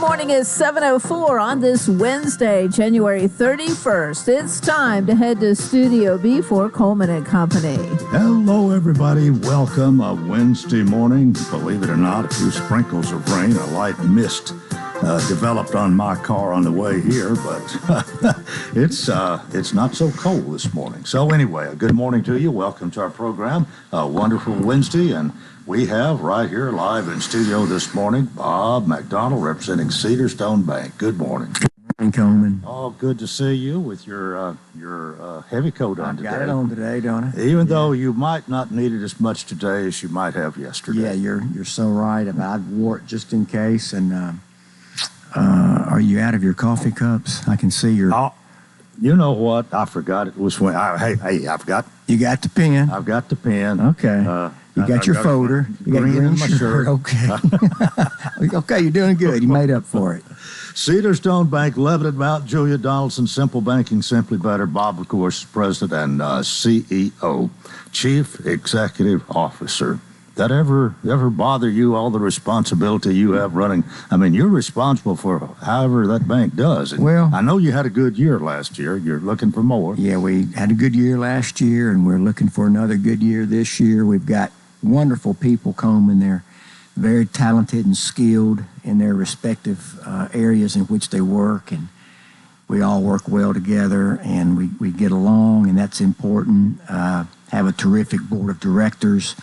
morning is 7:04 on this Wednesday, January 31st. It's time to head to Studio B for Coleman and Company. Hello, everybody. Welcome. A Wednesday morning. Believe it or not, a few sprinkles of rain, a light mist developed on my car on the way here, but it's not so cold this morning. So anyway, a good morning to you. Welcome to our program. A wonderful Wednesday, and we have right here live in studio this morning, Bob McDonald representing Cedar Stone Bank. Good morning. Good morning, Coleman. Oh, good to see you with your heavy coat on today. I got it on today, don't I? Even though you might not need it as much today as you might have yesterday. Yeah, you're so right. I wore it just in case. And are you out of your coffee cups? I can see your. Oh, you know what? I forgot it was when. I forgot. You got the pen. I've got the pen. Okay. You got your folder. You got green in my shirt. Okay. Okay, you're doing good. You made up for it. Cedar Stone Bank, Lebanon, Mount Julia, Donaldson, Simple Banking, Simply Better. Bob, of course, is president and CEO, Chief Executive Officer. That ever bother you, all the responsibility you have running? I mean, you're responsible for however that bank does. And well, I know you had a good year last year. You're looking for more. Yeah, we had a good year last year, and we're looking for another good year this year. We've got wonderful people, Coleman. They're very talented and skilled in their respective areas in which they work, and we all work well together, and we get along, and that's important. Have a terrific board of directors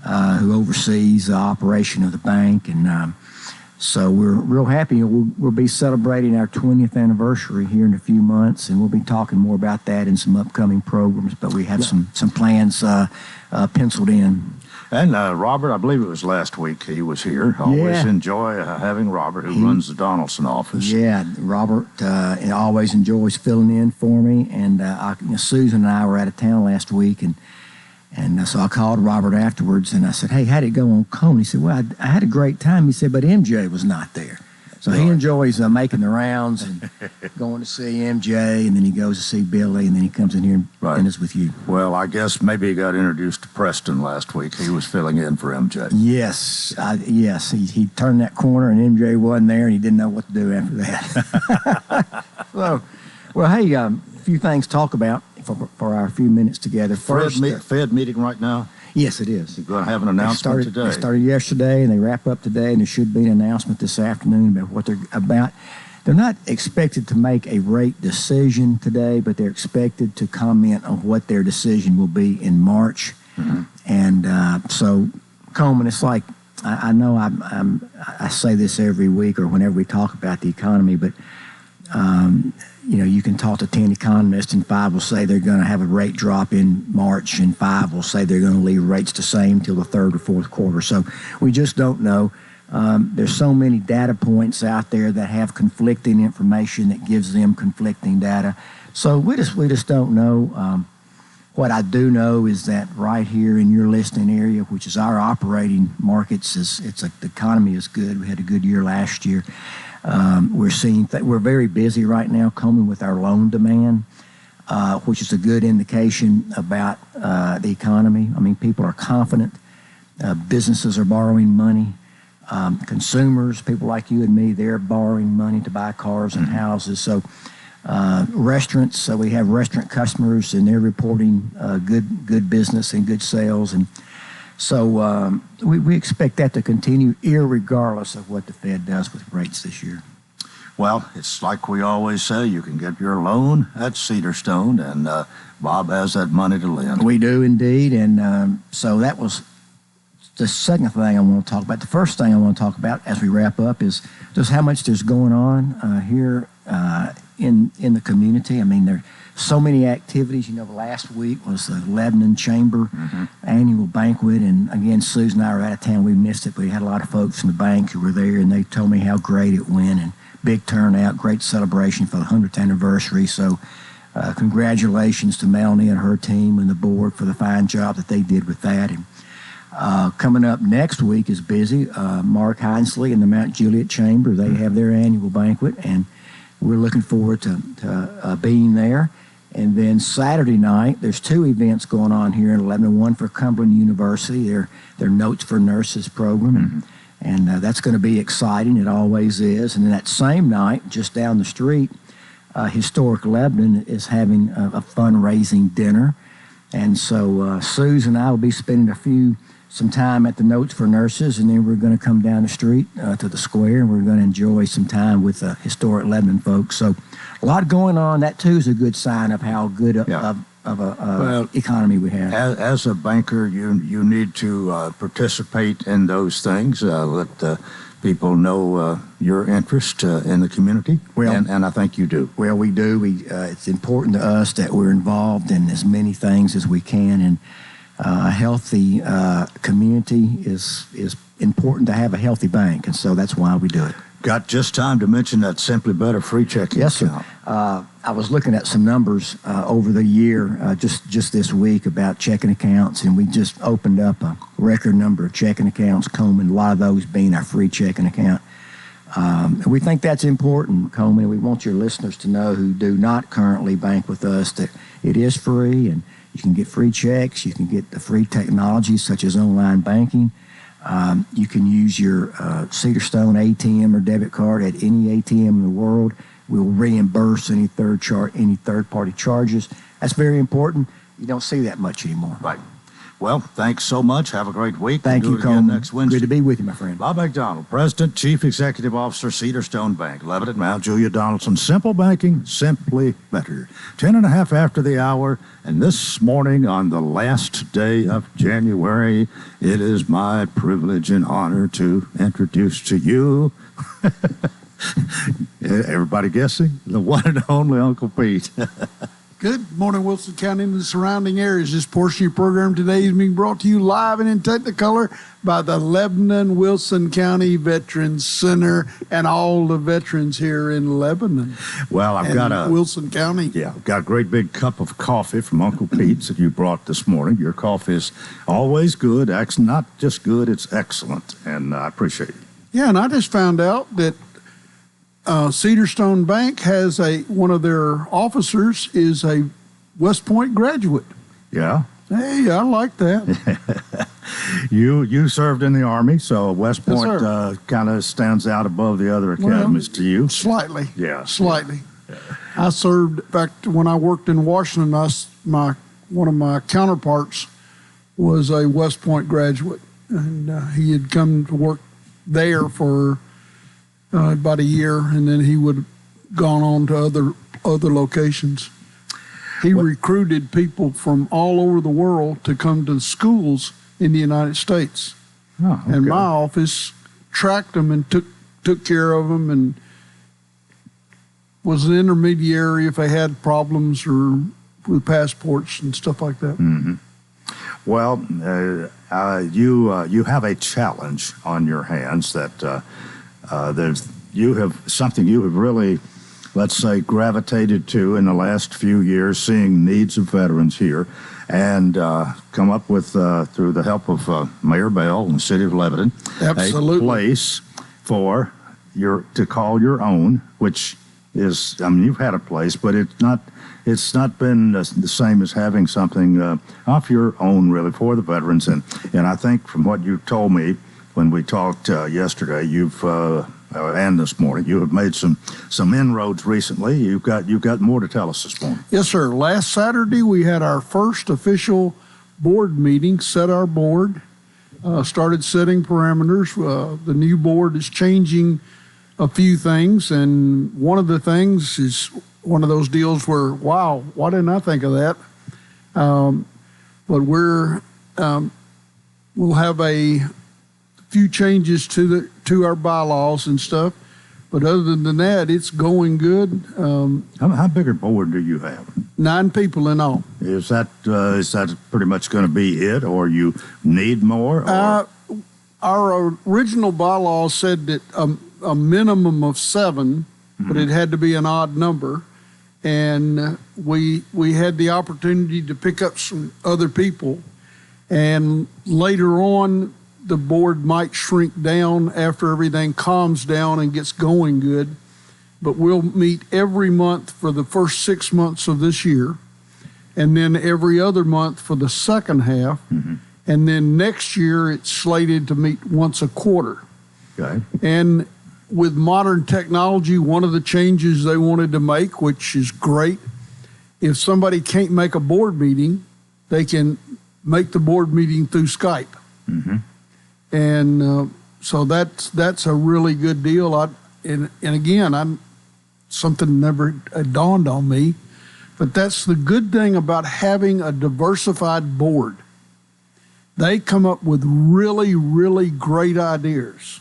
who oversees the operation of the bank, and so we're real happy. We'll be celebrating our 20th anniversary here in a few months, and we'll be talking more about that in some upcoming programs, but we have some plans penciled in. And Robert, I believe it was last week he was here. Always enjoy having Robert, who runs the Donaldson office. Yeah, Robert always enjoys filling in for me, and Susan and I were out of town last week, and so I called Robert afterwards, and I said, "Hey, how'd it go on Coleman?" He said, "Well, I had a great time." He said, "But MJ was not there." So he enjoys making the rounds and going to see MJ, and then he goes to see Billy, and then he comes in here and is with you. Well, I guess maybe he got introduced to Preston last week. He was filling in for MJ. Yes, yes. He turned that corner, and MJ wasn't there, and he didn't know what to do after that. Well, hey, a few things to talk about for our few minutes together. First, Fed meeting right now? Yes, it is. You're going to have an announcement today. They started yesterday, and they wrap up today, and there should be an announcement this afternoon about what they're about. They're not expected to make a rate decision today, but they're expected to comment on what their decision will be in March. Mm-hmm. And so, Coleman, it's like, I know I say this every week or whenever we talk about the economy, but you can talk to 10 economists, and 5 will say they're going to have a rate drop in March, and 5 will say they're going to leave rates the same till the third or fourth quarter. So we just don't know. There's so many data points out there that have conflicting information that gives them conflicting data. So we just don't know. What I do know is that right here in your listening area, which is our operating markets, the economy is good. We had a good year last year. We're seeing we're very busy right now, Coleman, with our loan demand, which is a good indication about the economy. I mean, people are confident. Businesses are borrowing money. Consumers, people like you and me, they're borrowing money to buy cars and houses. So restaurants, so we have restaurant customers, and they're reporting good business and good sales. And so we expect that to continue irregardless of what the Fed does with rates this year. Well, it's like we always say, you can get your loan at Cedar Stone, and Bob has that money to lend. We do indeed, and so that was the second thing I want to talk about. The first thing I want to talk about as we wrap up is just how much there's going on here in the community. I mean, there so many activities. Last week was the Lebanon Chamber annual banquet, and again, Susan and I were out of town. We missed it, but we had a lot of folks from the bank who were there, and they told me how great it went, and big turnout, great celebration for the 100th anniversary. So congratulations to Melanie and her team and the board for the fine job that they did with that. And coming up next week is busy. Mark Hinesley and the Mount Juliet Chamber, they have their annual banquet, and we're looking forward to being there. And then Saturday night, there's 2 events going on here in Lebanon. One for Cumberland University, their Notes for Nurses program. And that's going to be exciting. It always is. And then that same night, just down the street, Historic Lebanon is having a fundraising dinner. And so Suze and I will be spending some time at the Notes for Nurses, and then we're going to come down the street to the square, and we're going to enjoy some time with Historic Lebanon folks. So a lot going on. That, too, is a good sign of how good of a economy we have. As a banker, you need to participate in those things. Let people know your interest in the community, and I think you do. Well, we do. It's important to us that we're involved in as many things as we can, and a healthy community is important to have a healthy bank, and so that's why we do it. Got just time to mention that Simply Better free checking account. Sir. I was looking at some numbers over the year, just this week, about checking accounts, and we just opened up a record number of checking accounts, Coleman, a lot of those being our free checking account. We think that's important, Coleman. We want your listeners to know who do not currently bank with us that it is free, and you can get free checks. You can get the free technology such as online banking. You can use your Cedar Stone ATM or debit card at any ATM in the world. We'll reimburse any third-party charges. That's very important. You don't see that much anymore. Right. Well, thanks so much. Have a great week. Thank you, Coleman. Next Wednesday. Good to be with you, my friend. Bob McDonald, President, Chief Executive Officer, Cedar Stone Bank, Lebanon, Mount Julia Donaldson. Simple banking, simply better. 10:30 after the hour, and this morning on the last day of January, it is my privilege and honor to introduce to you, everybody guessing, the one and only Uncle Pete. Good morning, Wilson County and the surrounding areas. This portion of your program today is being brought to you live and in Technicolor by the Lebanon Wilson County Veterans Center and all the veterans here in Lebanon. Well, I've got Wilson County. Yeah, I've got a great big cup of coffee from Uncle Pete's that you brought this morning. Your coffee is always good. Not just good, it's excellent, and I appreciate it. Yeah, and I just found out that Cedar Stone Bank has one of their officers is a West Point graduate. Yeah. Hey, I like that. You served in the Army, so West Point kind of stands out above the other academies to you. Slightly. Yeah. Slightly. Yeah. I served, in fact, when I worked in Washington, one of my counterparts was a West Point graduate, and he had come to work there for about a year, and then he would have gone on to other locations. He recruited people from all over the world to come to schools in the United States. Oh, okay. And my office tracked them and took care of them and was an intermediary if they had problems or with passports and stuff like that. Mm-hmm. Well, you have a challenge on your hands that you have really, let's say, gravitated to in the last few years, seeing needs of veterans here, and come up with, through the help of Mayor Bell and the City of Lebanon, Absolutely. a place for to call your own, which is, I mean, you've had a place, but it's not been the same as having something of your own, really, for the veterans. And I think from what you told me when we talked yesterday, and this morning, you have made some inroads recently. You've got more to tell us this morning. Yes, sir. Last Saturday, we had our first official board meeting, set our board, started setting parameters. The new board is changing a few things, and one of the things is one of those deals where, wow, why didn't I think of that? But we'll have a few changes to our bylaws and stuff, but other than that, it's going good. How big a board do you have? 9 people in all. Is that pretty much going to be it, or you need more? Or? Our original bylaws said that a minimum of 7, but it had to be an odd number, and we had the opportunity to pick up some other people, and later on, the board might shrink down after everything calms down and gets going good, but we'll meet every month for the first 6 months of this year, and then every other month for the second half, and then next year it's slated to meet once a quarter. Okay. And with modern technology, one of the changes they wanted to make, which is great, if somebody can't make a board meeting, they can make the board meeting through Skype. Mm-hmm. And so that's a really good deal. And again, something never dawned on me, but that's the good thing about having a diversified board. They come up with really, really great ideas.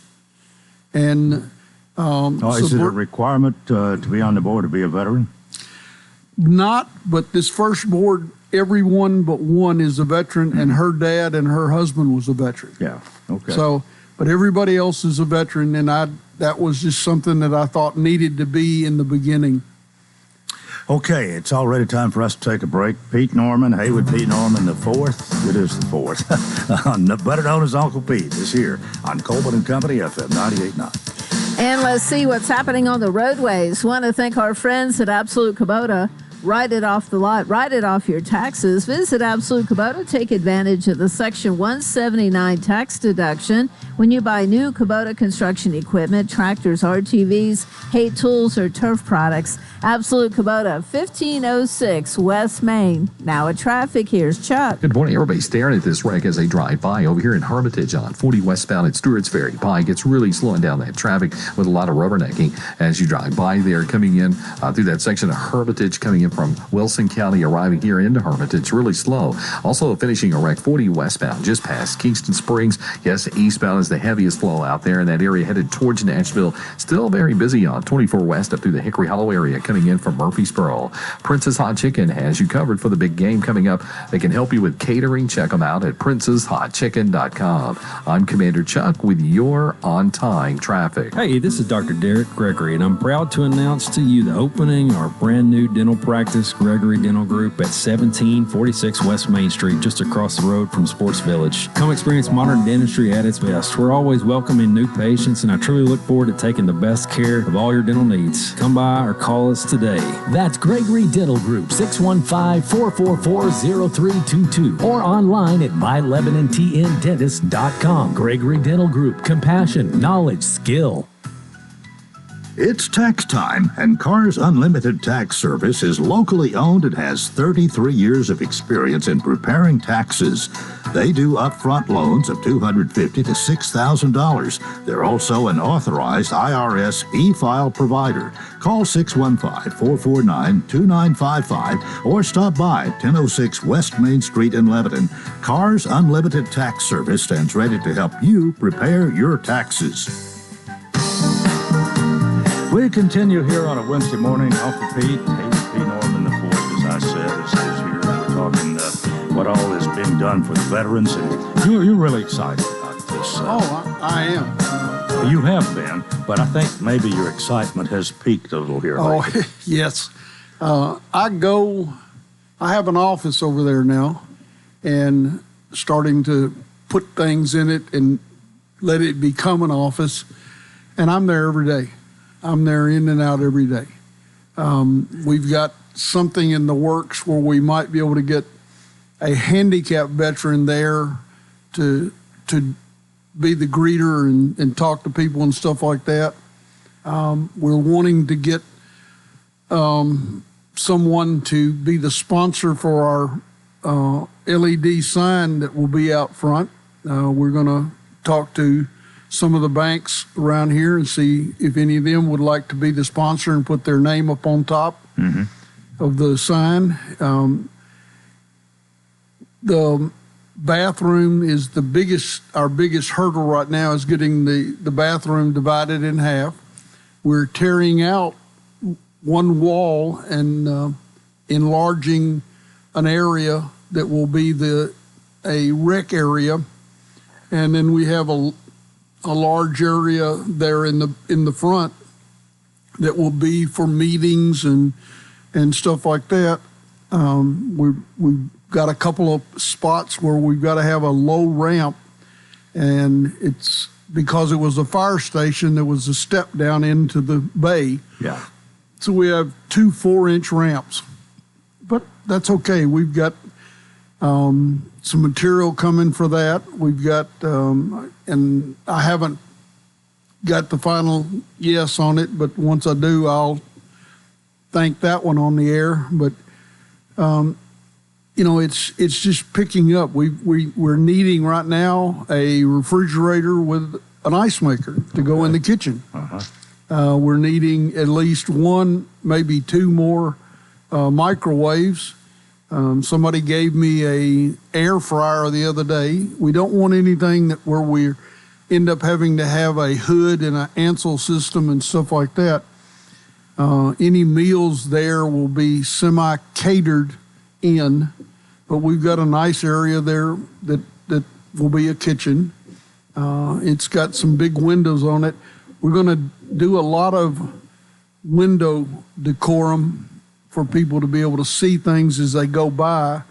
And is it a requirement to be on the board to be a veteran? Not, but this first board, everyone but one is a veteran, and her dad and her husband was a veteran. Yeah, okay. So, but everybody else is a veteran, and that was just something that I thought needed to be in the beginning. Okay, it's already time for us to take a break. Pete Norman, Haywood Pete Norman, the fourth. It is the fourth. Better known as Uncle Pete is here on Coleman and Company, FM 98.9. And let's see what's happening on the roadways. Want to thank our friends at Absolute Kubota. Write it off the lot. Write it off your taxes. Visit Absolute Kubota. Take advantage of the Section 179 tax deduction when you buy new Kubota construction equipment, tractors, RTVs, hay tools, or turf products. Absolute Kubota, 1506 West Main. Now at traffic, here's Chuck. Good morning. Everybody's staring at this wreck as they drive by over here in Hermitage on 40 westbound at Stewart's Ferry. Pike, it's really slowing down that traffic with a lot of rubbernecking as you drive by there, coming in through that section of Hermitage, coming in from Wilson County, arriving here into Hermitage, really slow. Also finishing a wreck 40 westbound just past Kingston Springs. Yes, eastbound is the heaviest flow out there in that area headed towards Nashville. Still very busy on 24 west up through the Hickory Hollow area coming in from Murfreesboro. Princess Hot Chicken has you covered for the big game coming up. They can help you with catering. Check them out at princesshotchicken.com. I'm Commander Chuck with your on-time traffic. Hey, this is Dr. Derek Gregory, and I'm proud to announce to you the opening of our brand new dental practice, Gregory Dental Group, at 1746 West Main Street, just across the road from Sports Village. Come experience modern dentistry at its best. We're always welcoming new patients, and I truly look forward to taking the best care of all your dental needs. Come by or call us today. That's Gregory Dental Group, 615-444-0322, or online at mylebanonTNDentist.com. Gregory Dental Group, compassion, knowledge, skill. It's tax time, and Cars Unlimited Tax Service is locally owned and has 33 years of experience in preparing taxes. They do upfront loans of $250 to $6,000. They're also an authorized IRS e-file provider. Call 615-449-2955 or stop by 1006 West Main Street in Lebanon. Cars Unlimited Tax Service stands ready to help you prepare your taxes. We continue here on a Wednesday morning. Uncle Pete, Haywood P. Norman the fourth, as I said, is here. We're talking what all is being done for the veterans, and you're really excited about this. I am. You have been, but I think maybe your excitement has peaked a little here lately. Yes. I have an office over there now, and starting to put things in it and let it become an office, and I'm there every day. I'm there in and out every day. We've got something in the works where we might be able to get a handicapped veteran there to be the greeter and talk to people and stuff like that. We're wanting to get someone to be the sponsor for our LED sign that will be out front. We're going to talk to some of the banks around here and see if any of them would like to be the sponsor and put their name up on top of the sign. The bathroom is our biggest hurdle right now is getting the bathroom divided in half. We're tearing out one wall and enlarging an area that will be a rec area, and then we have a large area there in the front that will be for meetings and stuff like that. We've got a couple of spots where we've got to have a low ramp, and it's because it was a fire station. There was a step down into the bay. Yeah. So we have 2 4-inch ramps, but that's okay. We've got some material coming for that. We've got, and I haven't got the final yes on it, but once I do, I'll thank that one on the air. But it's just picking up. We're needing right now a refrigerator with an ice maker to go in the kitchen. We're needing at least one, maybe two more microwaves. Somebody gave me a air fryer the other day. We don't want anything where we end up having to have a hood and an Ansel system and stuff like that. Any meals there will be semi-catered in, but we've got a nice area there that will be a kitchen. It's got some big windows on it. We're going to do a lot of window decorum for people to be able to see things as they go by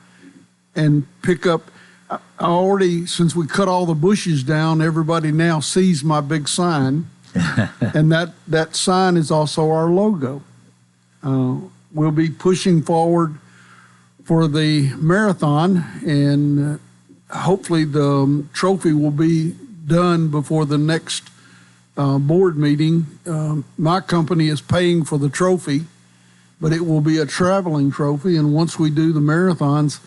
and pick up. I already, since we cut all the bushes down, everybody now sees my big sign. And that sign is also our logo. We'll be pushing forward for the marathon, and hopefully the trophy will be done before the next board meeting. My company is paying for the trophy, but it will be a traveling trophy. And once we do the marathons,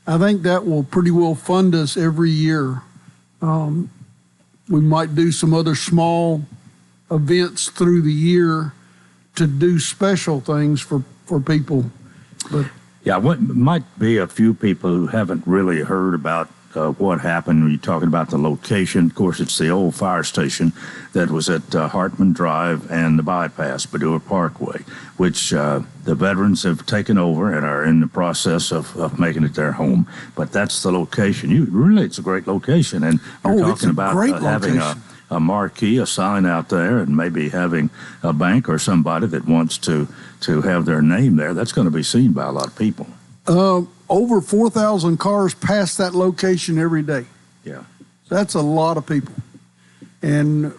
I think that will pretty well fund us every year. We might do some other small events through the year to do special things for people. But yeah, what might be a few people who haven't really heard about what happened. You're talking about the location. Of course, it's the old fire station that was at Hartman Drive and the bypass, Badua Parkway, which the veterans have taken over and are in the process of making it their home. But that's the location. It's a great location. And you're talking about having a marquee, a sign out there, and maybe having a bank or somebody that wants to have their name there. That's going to be seen by a lot of people. Over 4,000 cars pass that location every day. Yeah. That's a lot of people. And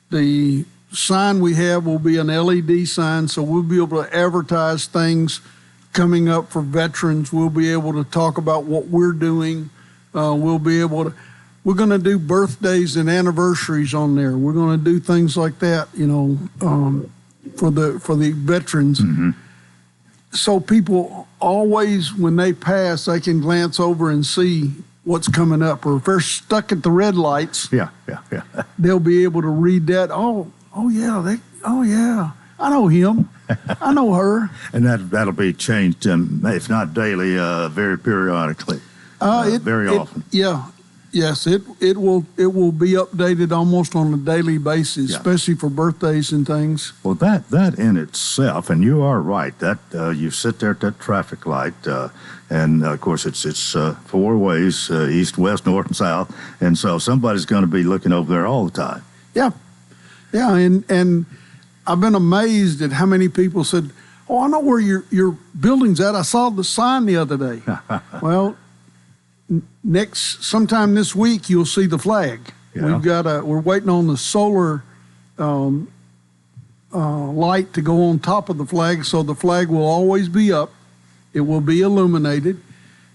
the sign we have will be an LED sign, so we'll be able to advertise things coming up for veterans. We'll be able to talk about what we're doing. We're going to do birthdays and anniversaries on there. We're going to do things like that, for the veterans. Mm-hmm. So people always, when they pass, they can glance over and see what's coming up. Or if they're stuck at the red lights, they'll be able to read that. Oh yeah, I know him. I know her. And that'll be changed, if not daily, very periodically, very often. Yes, it will be updated almost on a daily basis, especially for birthdays and things. Well, that in itself, and you are right, that you sit there at that traffic light, and of course it's four ways, east, west, north, and south, and so somebody's going to be looking over there all the time. Yeah, and I've been amazed at how many people said, "Oh, I know where your building's at. I saw the sign the other day." Well, sometime this week, you'll see the flag. Yeah. We're waiting on the solar light to go on top of the flag, so the flag will always be up. It will be illuminated,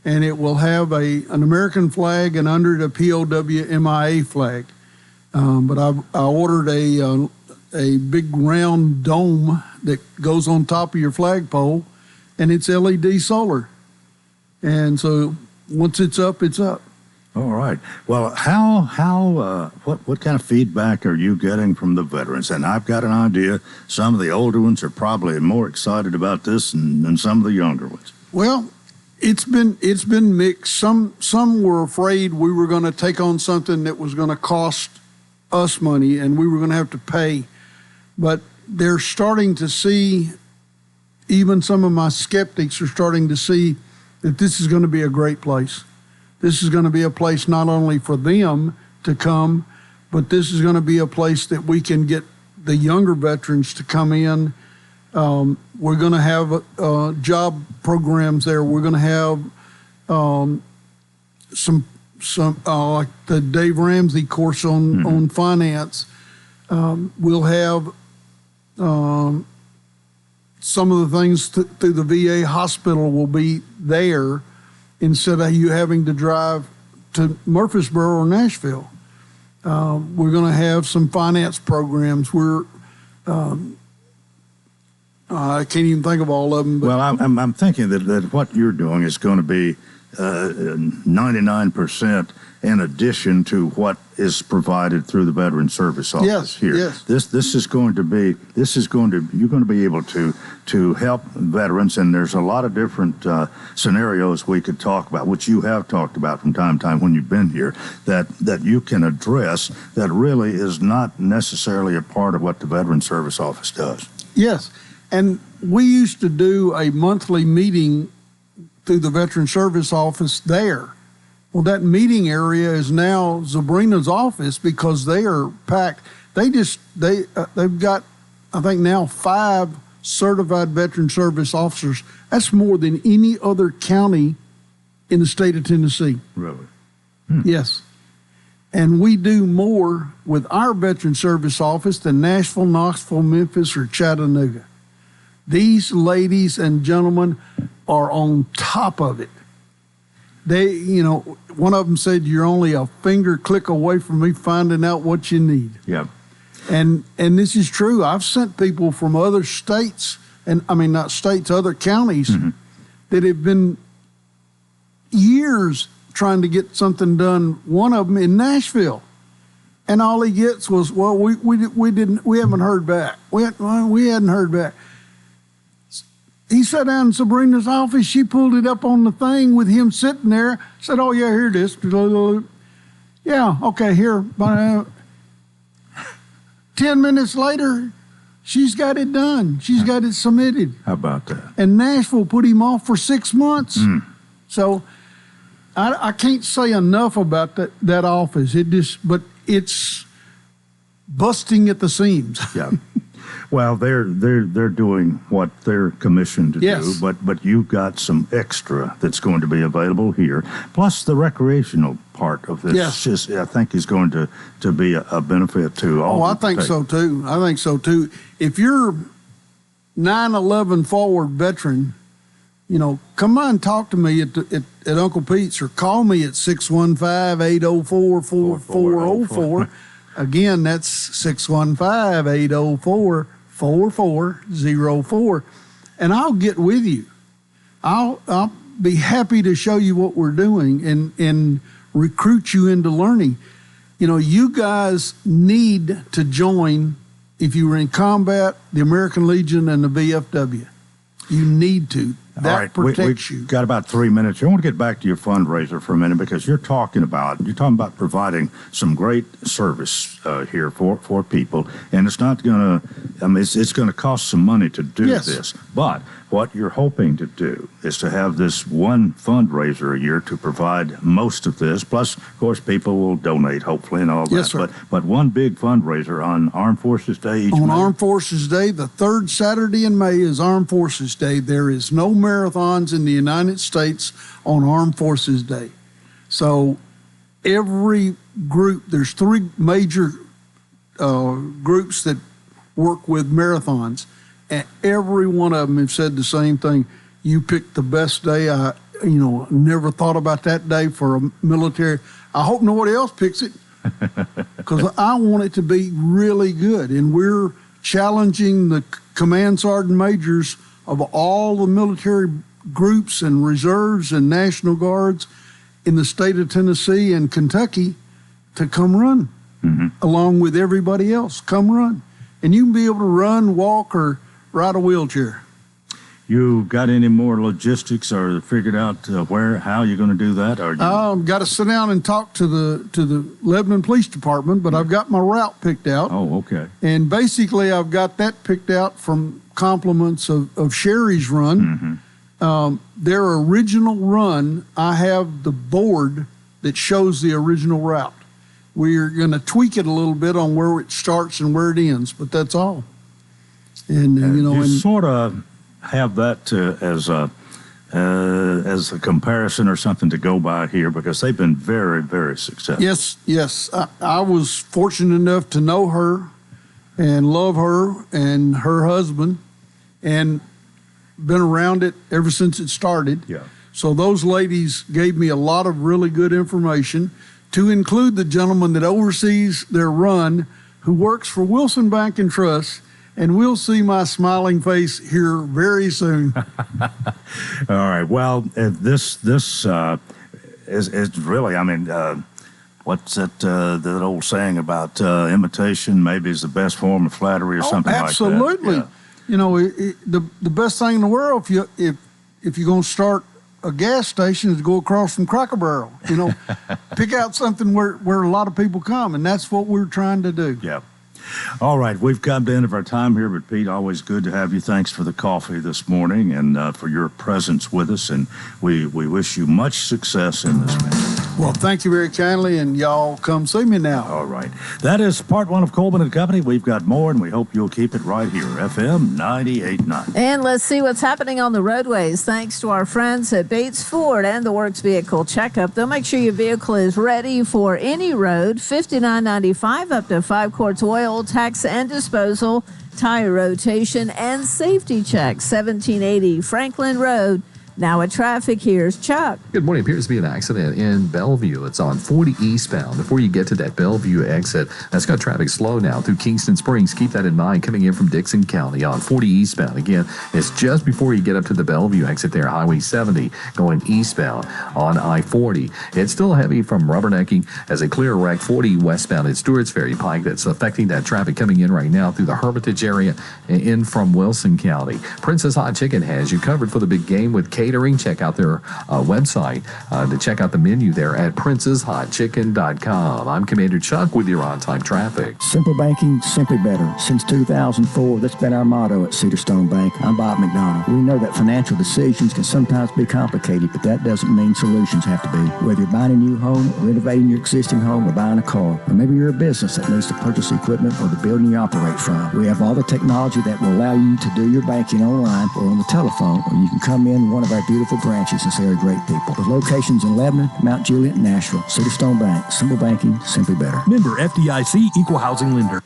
and it will have an American flag and under it a POW MIA flag. But I ordered a big round dome that goes on top of your flagpole, and it's LED solar. And so once it's up, it's up. All right. Well, what kind of feedback are you getting from the veterans? And I've got an idea. Some of the older ones are probably more excited about this than some of the younger ones. Well, it's been mixed. Some were afraid we were going to take on something that was going to cost us money and we were going to have to pay. But they're starting to see, even some of my skeptics are starting to see that this is going to be a great place. This is going to be a place not only for them to come, but this is going to be a place that we can get the younger veterans to come in. We're going to have job programs there. We're going to have some like the Dave Ramsey course on finance. We'll have some of the things through the VA hospital will be there instead of you having to drive to Murfreesboro or Nashville. We're going to have some finance programs. I can't even think of all of them. But well, I'm thinking that what you're doing is going to be 99% in addition to what is provided through the Veteran Service Office here. Yes. This is going to be you're going to be able to help veterans, and there's a lot of different scenarios we could talk about, which you have talked about from time to time when you've been here, that you can address that really is not necessarily a part of what the Veteran Service Office does. Yes, and we used to do a monthly meeting through the Veteran Service Office there. Well, that meeting area is now Zabrina's office because they are packed. They've got, I think now 5 certified Veteran Service officers. That's more than any other county in the state of Tennessee. Really? Yes. And we do more with our Veteran Service Office than Nashville, Knoxville, Memphis, or Chattanooga. These ladies and gentlemen are on top of it. They, one of them said, "You're only a finger click away from me finding out what you need." Yeah. And this is true. I've sent people from other states, and I mean not states, other counties, that have been years trying to get something done. One of them in Nashville, and all he gets was, "Well, we haven't heard back. We hadn't heard back." He sat down in Sabrina's office. She pulled it up on the thing with him sitting there. Said, "Oh, yeah, here it is." "Yeah, okay, here." 10 minutes later, she's got it done. She's got it submitted. How about that? And Nashville put him off for 6 months. So I can't say enough about that office. But it's busting at the seams. Yeah. Well, they're doing what they're commissioned to do, but you've got some extra that's going to be available here. Plus, the recreational part of this, I think, is going to be a benefit to all. Oh, I think so too. I think so too. If you're 9/11 forward veteran, come on and talk to me at Uncle Pete's, or call me at 615-804-4404. Again, that's 615-804-4404, and I'll get with you. I'll be happy to show you what we're doing and recruit you into learning. You guys need to join, if you were in combat, the American Legion and the VFW. You need to. That protects you. We've got about 3 minutes. I want to get back to your fundraiser for a minute, because you're talking about providing some great service here for people, and it's not going to. It's going to cost some money to do this. But what you're hoping to do is to have this one fundraiser a year to provide most of this. Plus, of course, people will donate, hopefully, and all that. Yes, sir. But one big fundraiser on Armed Forces Day each May. On Armed Forces Day, the 3rd Saturday in May is Armed Forces Day. There is no marathons in the United States on Armed Forces Day. So every group, there's 3 major groups that work with marathons, and every one of them have said the same thing. You picked the best day. I never thought about that day for a military. I hope nobody else picks it, because I want it to be really good. And we're challenging the command sergeant majors of all the military groups and reserves and National Guards in the state of Tennessee and Kentucky to come run along with everybody else. Come run. And you can be able to run, walk, or ride a wheelchair. You got any more logistics or figured out how you're going to do that? Or I've got to sit down and talk to the Lebanon Police Department, but I've got my route picked out. Oh, okay. And basically, I've got that picked out from compliments of Sherry's run. Their original run, I have the board that shows the original route. We're going to tweak it a little bit on where it starts and where it ends, but that's all. And you sort of have that as a comparison or something to go by here, because they've been very, very successful. Yes. I was fortunate enough to know her and love her and her husband, and been around it ever since it started. Yeah. So those ladies gave me a lot of really good information. to include the gentleman that oversees their run, who works for Wilson Bank and Trust, and we'll see my smiling face here very soon. All right. Well, this is really, I mean, what's that old saying about imitation maybe is the best form of flattery or something like that? Absolutely. Yeah. You know, the best thing in the world if you're going to start a gas station is to go across from Cracker Barrel. You know, pick out something where a lot of people come, and that's what we're trying to do. Yeah. All right, we've come to the end of our time here, but Pete, always good to have you. Thanks for the coffee this morning and for your presence with us, and we wish you much success in this venture. Well, thank you very kindly, and y'all come see me now. All right. That is part one of Coleman and Company. We've got more, and we hope you'll keep it right here, FM 98.9. And let's see what's happening on the roadways. Thanks to our friends at Bates Ford and the Works Vehicle Checkup. They'll make sure your vehicle is ready for any road. $59.95 up to 5 quarts oil, tax and disposal, tire rotation, and safety check. 1780 Franklin Road. Now at traffic, here's Chuck. Good morning. Appears to be an accident in Bellevue. It's on 40 eastbound. Before you get to that Bellevue exit, that's got traffic slow now through Kingston Springs. Keep that in mind. Coming in from Dixon County on 40 eastbound. Again, it's just before you get up to the Bellevue exit there, Highway 70 going eastbound on I-40. It's still heavy from rubbernecking as a clear wreck 40 westbound at Stewart's Ferry Pike that's affecting that traffic coming in right now through the Hermitage area and in from Wilson County. Princess Hot Chicken has you covered for the big game with catering. Check out their website to check out the menu there at princesshotchicken.com. I'm Commander Chuck with your on-time traffic. Simple banking, simply better. Since 2004, that's been our motto at Cedarstone Bank. I'm Bob McDonald. We know that financial decisions can sometimes be complicated, but that doesn't mean solutions have to be. Whether you're buying a new home, renovating your existing home, or buying a car, or maybe you're a business that needs to purchase equipment or the building you operate from, we have all the technology that will allow you to do your banking online or on the telephone, or you can come in one of our beautiful branches and see our great people. With locations in Lebanon, Mount Juliet, and Nashville, Cedarstone Bank. Simple banking, simply better. Member FDIC, Equal Housing Lender.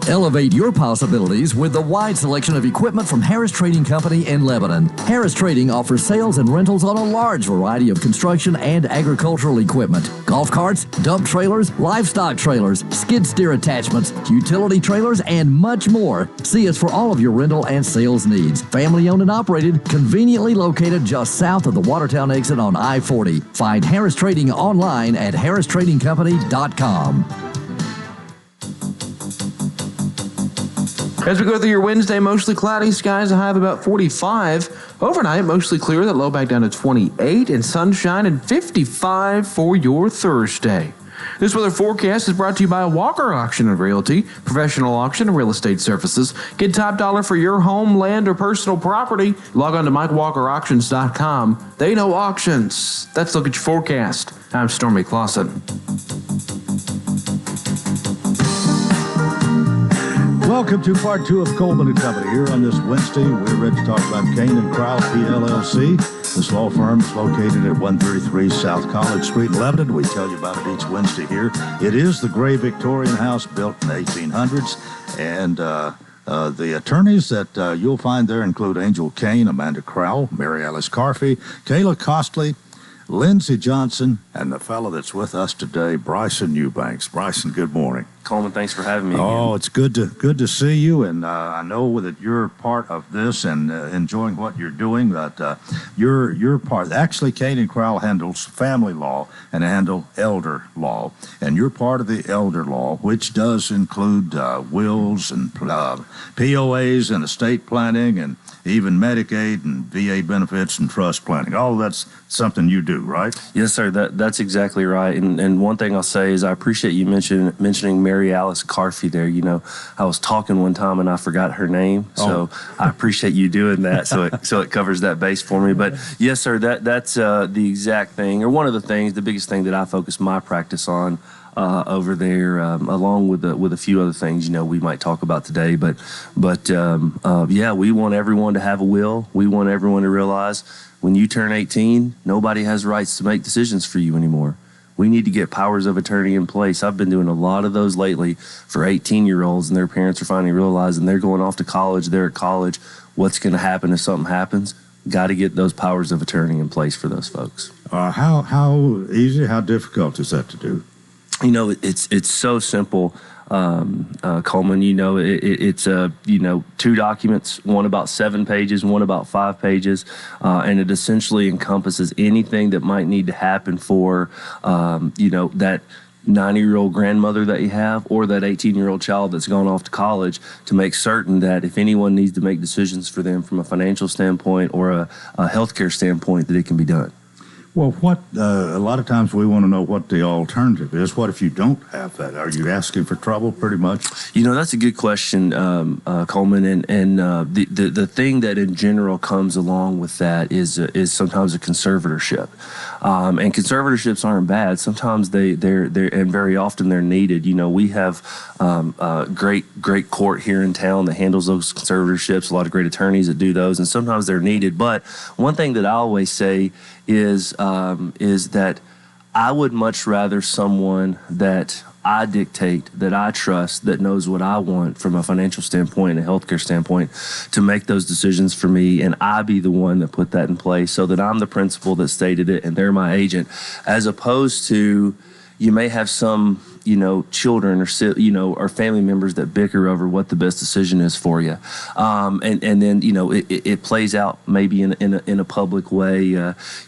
Elevate your possibilities with the wide selection of equipment from Harris Trading Company in Lebanon. Harris Trading offers sales and rentals on a large variety of construction and agricultural equipment. Golf carts, dump trailers, livestock trailers, skid steer attachments, utility trailers, and much more. See us for all of your rental and sales needs. Family owned and operated, conveniently located just south of the Watertown exit on I-40. Find Harris Trading online at harristradingcompany.com. As we go through your Wednesday, mostly cloudy skies, a high of about 45. Overnight, mostly clear, that low back down to 28, and sunshine and 55 for your Thursday. This weather forecast is brought to you by Walker Auction and Realty, professional auction and real estate services. Get top dollar for your home, land, or personal property. Log on to MikeWalkerAuctions.com. They know auctions. Let's look at your forecast. I'm Stormy Clausen. Welcome to part two of Coleman and Company. Here on this Wednesday, we're ready to talk about Kane and Crowell PLLC. This law firm is located at 133 South College Street in Lebanon. We tell you about it each Wednesday here. It is the gray Victorian house built in the 1800s. And the attorneys that you'll find there include Angel Kane, Amanda Crowell, Mary Alice Carfey, Kayla Costley, Lindsey Johnson, and the fellow that's with us today, Bryson Eubanks. Bryson, good morning. Coleman, thanks for having me again. Oh, it's good to see you, and I know that you're part of this and enjoying what you're doing. But you're part. Actually, Kane and Crowell handles family law and handle elder law, and you're part of the elder law, which does include wills and POAs and estate planning and even Medicaid and VA benefits and trust planning. All that's something you do, right? Yes, sir. That's exactly right. And one thing I'll say is I appreciate you mentioning Mary Alice Carfey there. You know, I was talking one time and I forgot her name, so I appreciate you doing that. So it covers that base for me. But yes, sir. That's the exact thing, or one of the things, the biggest thing that I focus my practice on. Over there, along with a few other things, you know, we might talk about today. But yeah, we want everyone to have a will. We want everyone to realize when you turn 18, nobody has rights to make decisions for you anymore. We need to get powers of attorney in place. I've been doing a lot of those lately for 18-year-olds, and their parents are finally realizing they're going off to college. They're at college. What's going to happen if something happens? got to get those powers of attorney in place for those folks. How easy, how difficult is that to do? You know, it's so simple, Coleman. You know, it's 2 documents, one about 7 pages, one about 5 pages, and it essentially encompasses anything that might need to happen for, that 90-year-old grandmother that you have, or that 18-year-old child that's gone off to college, to make certain that if anyone needs to make decisions for them from a financial standpoint or a healthcare standpoint, that it can be done. Well, a lot of times we want to know what the alternative is. What if you don't have that? Are you asking for trouble pretty much? You know, that's a good question, Coleman. And the thing that in general comes along with that is sometimes a conservatorship. And conservatorships aren't bad. Sometimes they're and very often they're needed. You know, we have great court here in town that handles those conservatorships, a lot of great attorneys that do those, and sometimes they're needed. But one thing that I always say is that I would much rather someone that I dictate, that I trust, that knows what I want from a financial standpoint and a healthcare standpoint, to make those decisions for me, and I be the one that put that in place, so that I'm the principal that stated it and they're my agent, as opposed to you may have some children or family members that bicker over what the best decision is for you, and then it plays out maybe in a public way,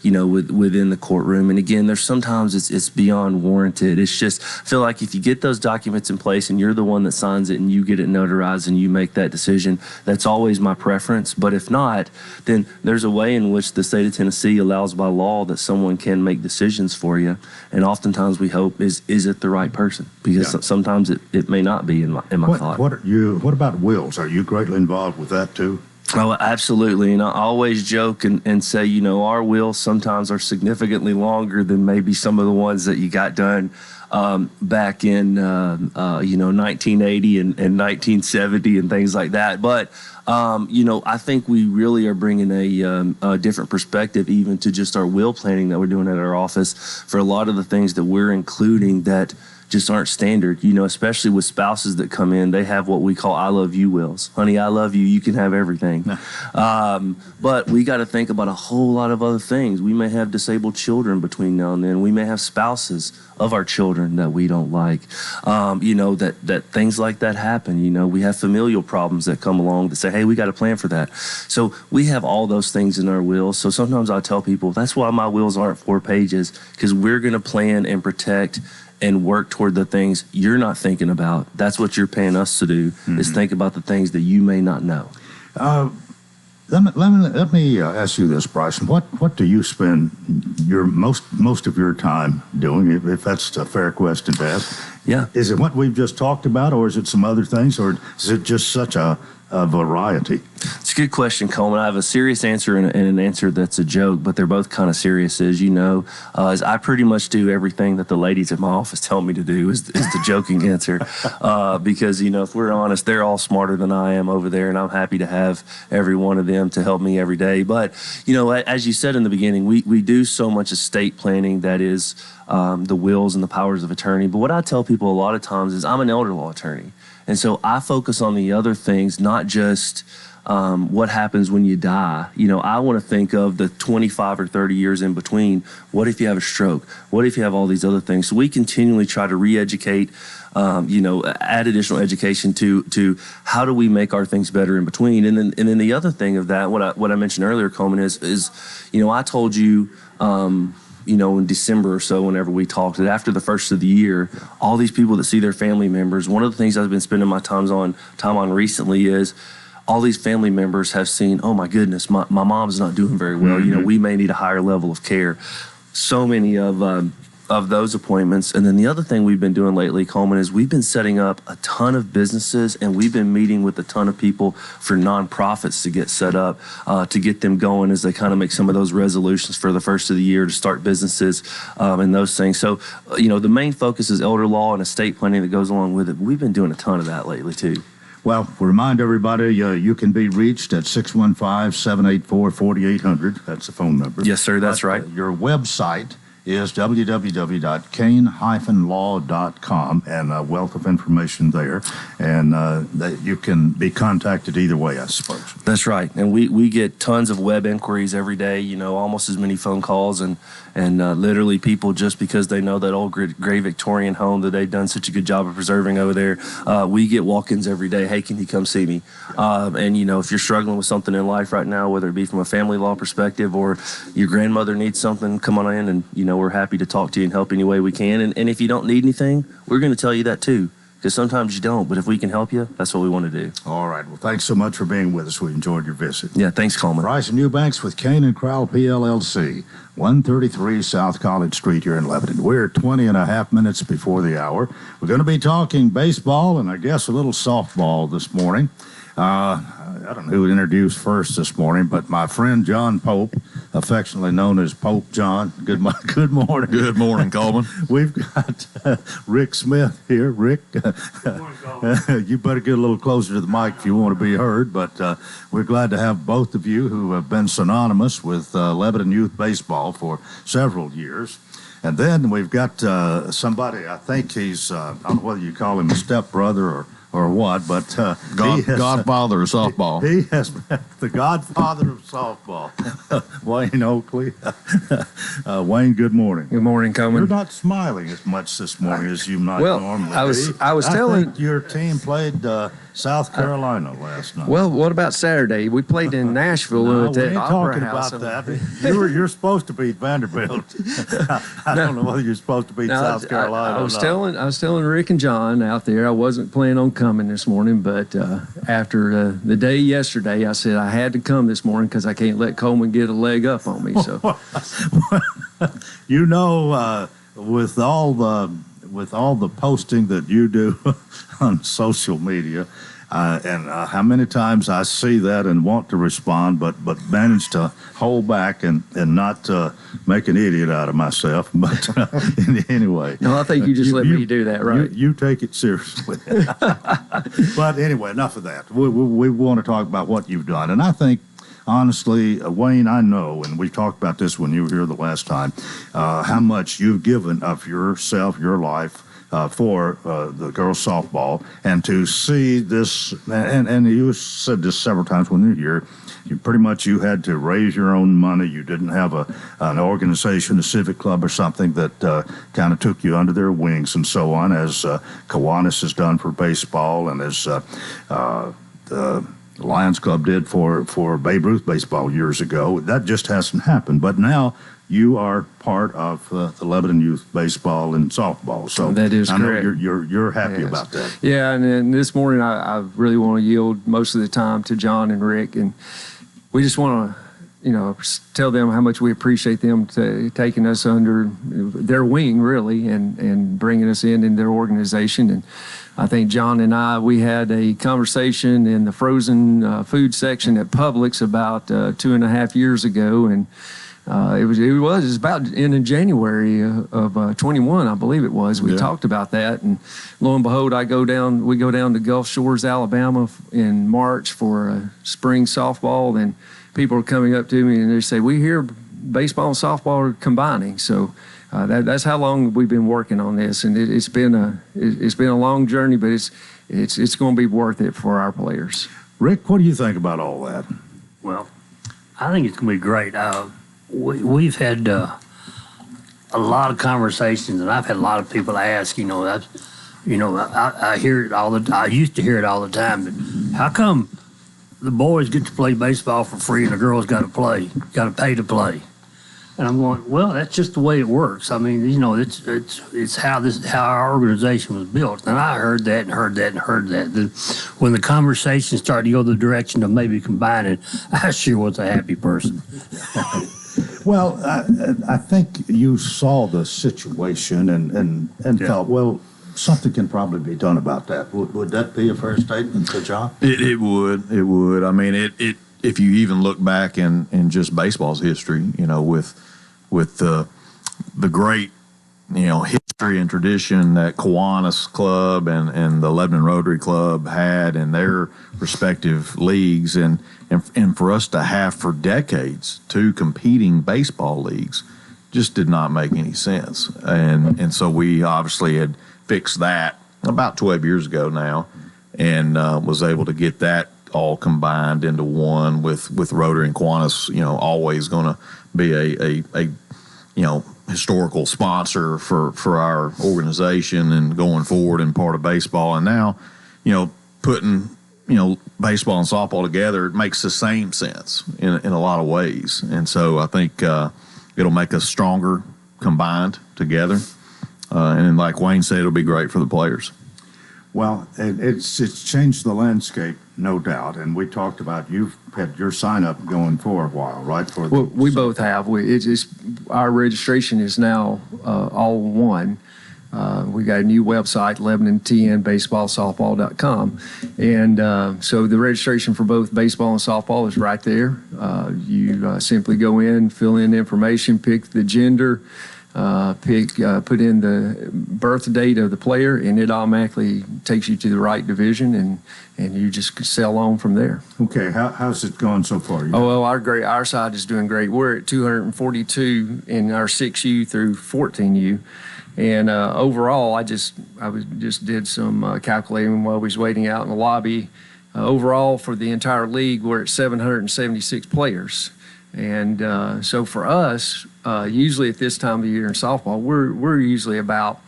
within the courtroom. And again, there's sometimes it's beyond warranted. It's just, I feel like if you get those documents in place and you're the one that signs it and you get it notarized and you make that decision, that's always my preference. But if not, then there's a way in which the state of Tennessee allows by law that someone can make decisions for you, and oftentimes we hope is it the right person? Because sometimes it may not be in my thought. What about wills? Are you greatly involved with that too? Oh, absolutely. And I always joke and say, our wills sometimes are significantly longer than maybe some of the ones that you got done back in 1980 and 1970 and things like that. But I think we really are bringing a different perspective even to just our will planning that we're doing at our office for a lot of the things that we're including that just aren't standard, especially with spouses that come in. They have what we call I love you wills. Honey, I love you. You can have everything. But we got to think about a whole lot of other things. We may have disabled children between now and then. We may have spouses of our children that we don't like. That things like that happen. We have familial problems that come along that say, hey, we got a plan for that. So we have all those things in our wills. So sometimes I tell people that's why my wills aren't 4 pages, because we're going to plan and protect and work toward the things you're not thinking about. That's what you're paying us to do, is think about the things that you may not know. Let me ask you this, Bryson. What do you spend your most of your time doing, if that's a fair question to ask? Yeah. Is it what we've just talked about, or is it some other things, or is it just such a variety? It's a good question, Coleman. I have a serious answer and an answer that's a joke, but they're both kind of serious. As I pretty much do everything that the ladies at my office tell me to do is the joking answer. Because, if we're honest, they're all smarter than I am over there, and I'm happy to have every one of them to help me every day. But, as you said in the beginning, we do so much estate planning that is the wills and the powers of attorney. But what I tell people a lot of times is I'm an elder law attorney. And so I focus on the other things, not just what happens when you die. I want to think of the 25 or 30 years in between. What if you have a stroke? What if you have all these other things? So we continually try to re-educate, add additional education to how do we make our things better in between. And then the other thing of that, what I mentioned earlier, Coleman, is I told you, in December or so, whenever we talked, that after the first of the year, all these people that see their family members, one of the things I've been spending my time on recently is all these family members have seen, oh my goodness, my mom's not doing very well. We may need a higher level of care. So many of those appointments. And then the other thing we've been doing lately, Coleman, is we've been setting up a ton of businesses, and we've been meeting with a ton of people for nonprofits to get set up, to get them going as they kind of make some of those resolutions for the first of the year to start businesses and those things. So, the main focus is elder law and estate planning that goes along with it. We've been doing a ton of that lately too. Well, remind everybody, you can be reached at 615-784-4800. That's the phone number. Yes, sir, that's right. Your website is www.kane-law.com, and a wealth of information there. And that you can be contacted either way, I suppose. That's right. And we get tons of web inquiries every day, almost as many phone calls, and literally people, just because they know that old gray Victorian home that they've done such a good job of preserving over there, we get walk-ins every day. Hey, can you come see me? And, if you're struggling with something in life right now, whether it be from a family law perspective or your grandmother needs something, come on in, and, we're happy to talk to you and help any way we can. And if you don't need anything, we're going to tell you that too. Because sometimes you don't, but if we can help you, that's what we want to do. All right. Well, thanks so much for being with us. We enjoyed your visit. Yeah, thanks, Coleman. Rice and Eubanks with Kane and Crowell PLLC, 133 South College Street here in Lebanon. We're 20 and a half minutes before the hour. We're going to be talking baseball and I guess a little softball this morning. I don't know who introduced first this morning, but my friend John Pope, affectionately known as Pope John. Good morning. Good morning, Coleman. We've got Rick Smith here. Rick, good morning, Coleman. You better get a little closer to the mic if you want to be heard, but we're glad to have both of you who have been synonymous with Lebanon youth baseball for several years. And then we've got somebody, I think he's, I don't know whether you call him a stepbrother or what, but Godfather of softball. He has been the godfather of softball. Wayne Oakley. Wayne, good morning. Good morning, Coleman. You're not smiling as much this morning as you might normally be. I think your team played South Carolina last night. Well, what about Saturday? We played in Nashville. No, at we ain't Opera talking House. about that. You're supposed to beat Vanderbilt. I don't know whether you're supposed to beat South Carolina. I was telling Rick and John out there I wasn't planning on coming this morning, but after the day yesterday, I said I had to come this morning because I can't let Coleman get a leg up on me. So, with all the posting that you do on social media, and how many times I see that and want to respond, but manage to hold back and not make an idiot out of myself. But anyway. No, I think you just let me do that, right? You take it seriously. But anyway, enough of that. We want to talk about what you've done. And I think, honestly, Wayne, I know, and we talked about this when you were here the last time, how much you've given of yourself, your life, for the girls' softball, and to see this, and you said this several times when you were here, you had to raise your own money. You didn't have an organization, a civic club or something that kind of took you under their wings and so on, as Kiwanis has done for baseball and as the Lions Club did for Babe Ruth baseball years ago. That just hasn't happened. But now you are part of the Lebanon Youth Baseball and Softball. So that is correct. I know you're happy about that. Yeah, and this morning I really want to yield most of the time to John and Rick, and we just want to, tell them how much we appreciate them taking us under their wing, really, and bringing us in their organization. And I think John and we had a conversation in the frozen food section at Publix about 2.5 years ago, and it was about in January of 21, I believe it was. We talked about that, and lo and behold, we go down to Gulf Shores, Alabama in March for a spring softball, and people are coming up to me and they say, "We hear baseball and softball are combining." So that's how long we've been working on this, and it's been a long journey, but it's going to be worth it for our players. Rick, what do you think about all that? Well, I think it's going to be great. We've had a lot of conversations, and I've had a lot of people ask. I hear it all I used to hear it all the time. But how come the boys get to play baseball for free and the girls got to pay to play? And I'm going, well, that's just the way it works. I mean, it's how our organization was built. And I heard that. Then when the conversation started to go the direction of maybe combining, I sure was a happy person. Well, I think you saw the situation and thought, well, something can probably be done about that. Would that be a fair statement, John? It would. I mean, if you even look back in just baseball's history, with the great, history and tradition that Kiwanis Club and the Lebanon Rotary Club had in their respective leagues, and for us to have for decades two competing baseball leagues, just did not make any sense. And so we obviously had fixed that about 12 years ago now, and was able to get that all combined into one with Rotary and Kiwanis, always going to be a historical sponsor for our organization and going forward and part of baseball. And now, putting, baseball and softball together, it makes the same sense in a lot of ways. And so I think it'll make us stronger combined together. And like Wayne said, it'll be great for the players. Well, it's changed the landscape, no doubt. And we talked about you've had your sign up going for a while, right? We both have. Our registration is now all one. We got a new website, LebanonTNBaseballSoftball.com. And so the registration for both baseball and softball is right there. You simply go in, fill in the information, pick the gender, put in the birth date of the player, and it automatically takes you to the right division, and you just sail on from there. Okay, how's it going so far? Our side is doing great. We're at 242 in our 6U through 14U. And overall, I just did some calculating while we was waiting out in the lobby. Overall, for the entire league, we're at 776 players. And so for us, usually at this time of the year in softball, we're usually about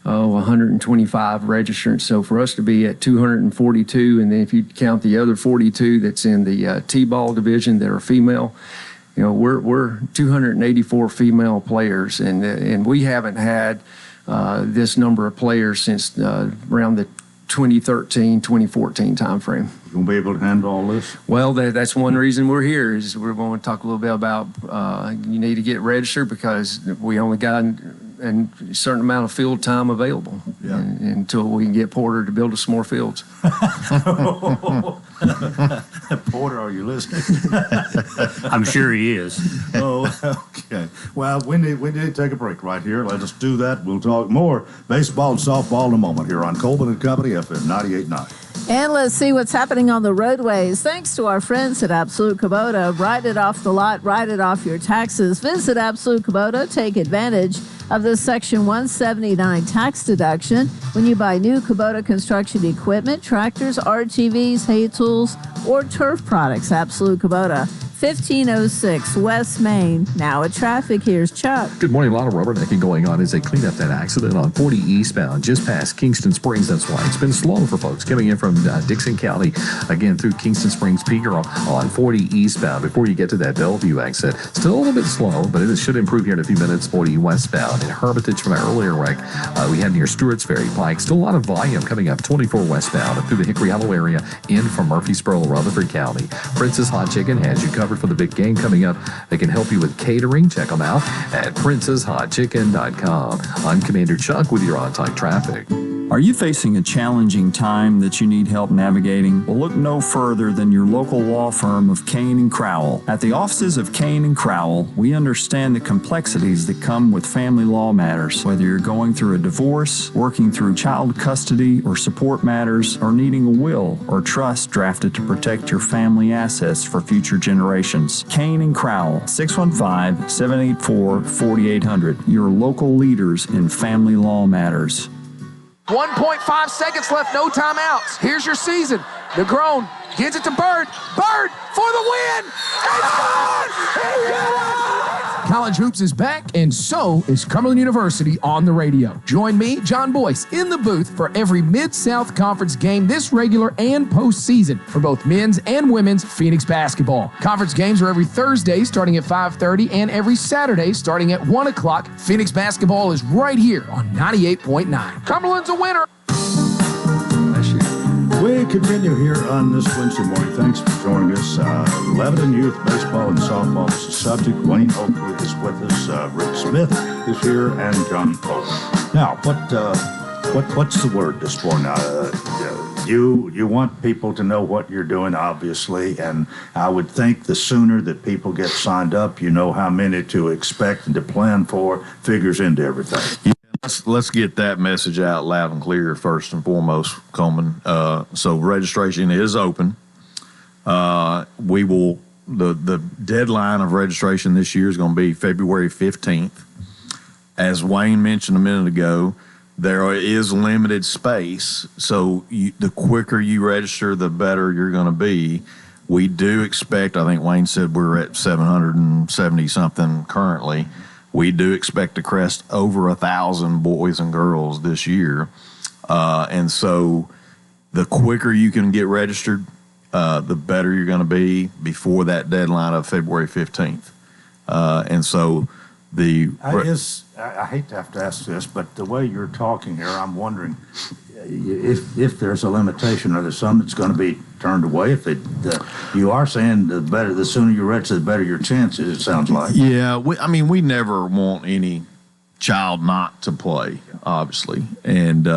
125 registrants. So for us to be at 242, and then if you count the other 42 that's in the T-ball division that are female, we're 284 female players, and we haven't had this number of players since around the 2013, 2014 timeframe. You gonna be able to handle all this? Well, that's one reason we're here, is we're going to talk a little bit about you need to get registered, because we only got a certain amount of field time available until we can get Porter to build us some more fields. Porter, are you listening? I'm sure he is. Okay. Well, we need to take a break right here. Let us do that. We'll talk more baseball and softball in a moment here on Coleman and Company, FM 98.9. And let's see what's happening on the roadways. Thanks to our friends at Absolute Kubota. Write it off the lot, write it off your taxes. Visit Absolute Kubota. Take advantage of the Section 179 tax deduction when you buy new Kubota construction equipment, tractors, RTVs, hay tools, or turf products. Absolute Kubota. 1506 West Main. Now at traffic, here's Chuck. Good morning. A lot of rubbernecking going on as they clean up that accident on 40 eastbound just past Kingston Springs. That's why it's been slow for folks coming in from Dixon County, again through Kingston Springs, Peaker on 40 eastbound before you get to that Bellevue exit. Still a little bit slow, but it should improve here in a few minutes. 40 westbound in Hermitage from our earlier wreck we had near Stewart's Ferry Pike. Still a lot of volume coming up 24 westbound up through the Hickory Hollow area in from Murfreesboro, Rutherford County. Princess Hot Chicken has you covered for the big game coming up. They can help you with catering. Check them out at princesshotchicken.com. I'm Commander Chuck with your on-time traffic. Are you facing a challenging time that you need help navigating? Well, look no further than your local law firm of Kane and Crowell. At the offices of Kane and Crowell, we understand the complexities that come with family law matters. Whether you're going through a divorce, working through child custody or support matters, or needing a will or trust drafted to protect your family assets for future generations. Kane and Crowell, 615-784-4800. Your local leaders in family law matters. 1.5 seconds left, no timeouts. Here's your season. Negron gives it to Bird. Bird for the win. It's good! He did it! College Hoops is back, and so is Cumberland University on the radio. Join me, John Boyce, in the booth for every Mid-South Conference game this regular and postseason for both men's and women's Phoenix basketball. Conference games are every Thursday starting at 5:30 and every Saturday starting at 1 o'clock. Phoenix basketball is right here on 98.9. Cumberland's a winner. We continue here on this Wednesday morning. Thanks for joining us. Lebanon Youth Baseball and Softball is the subject. Wayne Oakley is with us. Rick Smith is here, and John Coleman. Now, what's the word this morning? You want people to know what you're doing, obviously, and I would think the sooner that people get signed up, you know how many to expect and to plan for, figures into everything. Let's get that message out loud and clear first and foremost, Coleman. So registration is open. We will the deadline of registration this year is going to be February 15th. as Wayne mentioned a minute ago, there is limited space. So the quicker you register, the better you're going to be. We do expect, I think Wayne said we're at 770 something currently. We do expect to crest over 1,000 boys and girls this year. And so the quicker you can get registered, the better you're going to be before that deadline of February 15th. And so I hate to have to ask this, but the way you're talking here, I'm wondering if there's a limitation, or there's some that's going to be turned away. If you are saying the sooner you register, the better your chances, it sounds like. Yeah, we never want any child not to play, obviously. And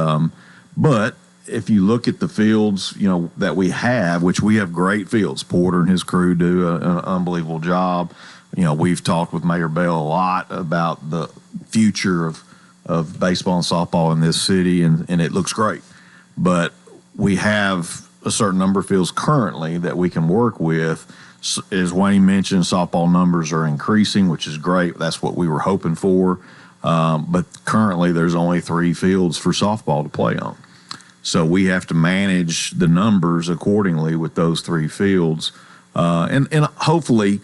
but if you look at the fields, that we have, which we have great fields. Porter and his crew do an unbelievable job. We've talked with Mayor Bell a lot about the future of baseball and softball in this city, and it looks great. But we have a certain number of fields currently that we can work with. As Wayne mentioned, softball numbers are increasing, which is great. That's what we were hoping for. But currently there's only 3 fields for softball to play on. So we have to manage the numbers accordingly with those 3 fields. And hopefully,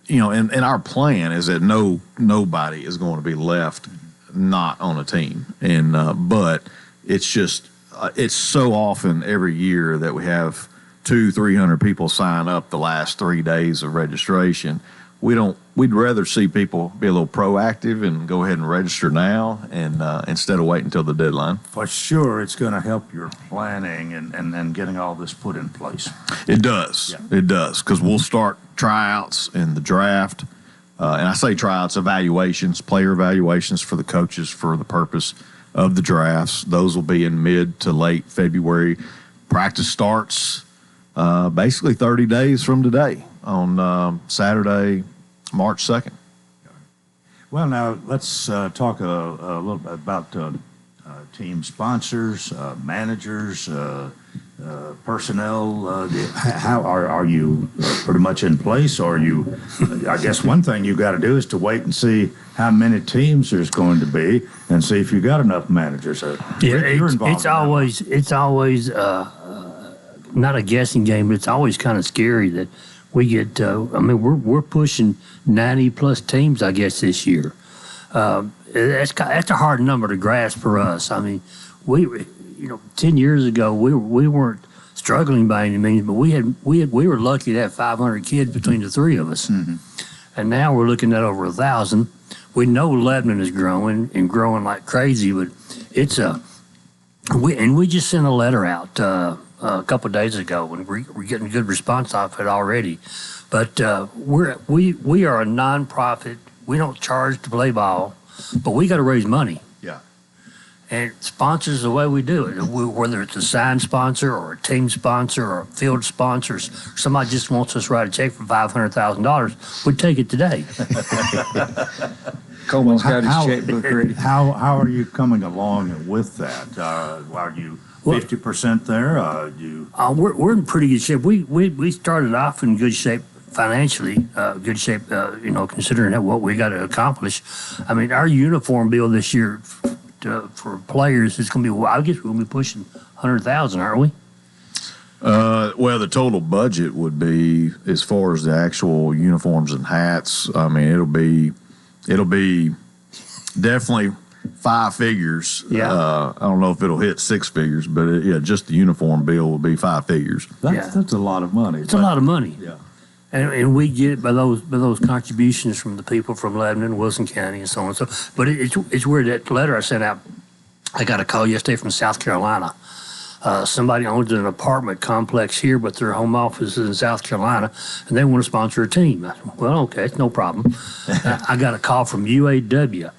and our plan is that nobody is going to be left not on a team. And but it's just it's so often every year that we have 200-300 people sign up the last 3 days of registration. We'd rather see people be a little proactive and go ahead and register now, and instead of waiting until the deadline. For sure, it's going to help your planning and getting all this put in place. It does. Yeah. It does, because we'll start tryouts in the draft. And I say tryouts, evaluations, player evaluations for the coaches for the purpose of the drafts. Those will be in mid to late February. Practice starts basically 30 days from today on Saturday, March 2nd. Well, now let's talk a little bit about team sponsors, managers, personnel. How are you pretty much in place? Or you? I guess one thing you got to do is to wait and see how many teams there's going to be, and see if you got enough managers. It's always not a guessing game, but it's always kind of scary that we get. We're pushing 90 plus teams, I guess, this year. That's a hard number to grasp for us. I mean, 10 years ago we weren't struggling by any means, but we were lucky to have 500 kids between the 3 of us, and now we're looking at over 1,000. We know Lebanon is growing and growing like crazy, but it's we just sent a letter out a couple of days ago, and we're getting good response off it already. But we are a nonprofit. We don't charge to play ball, but we got to raise money. Yeah. And sponsors the way we do it, whether it's a sign sponsor or a team sponsor or a field sponsor, somebody just wants us to write a check for $500,000, we'd take it today. Coleman's got his checkbook ready. How are you coming along with that? Are you 50% there? We're in pretty good shape. We started off in good shape financially, good shape, considering what we got to accomplish. I mean, our uniform bill this year for players is going to be, I guess we're going to be pushing 100,000, aren't we? Well, the total budget would be, as far as the actual uniforms and hats, I mean, it'll be definitely 5 figures. Yeah. I don't know if it'll hit 6 figures, but just the uniform bill will be 5 figures. That's a lot of money. It's a lot of money. Yeah. And we get it by those contributions from the people from Lebanon, Wilson County, and so on and so. But it's weird, that letter I sent out, I got a call yesterday from South Carolina. Somebody owns an apartment complex here, but their home office is in South Carolina, and they want to sponsor a team. I said, well, okay, it's no problem. I got a call from UAW,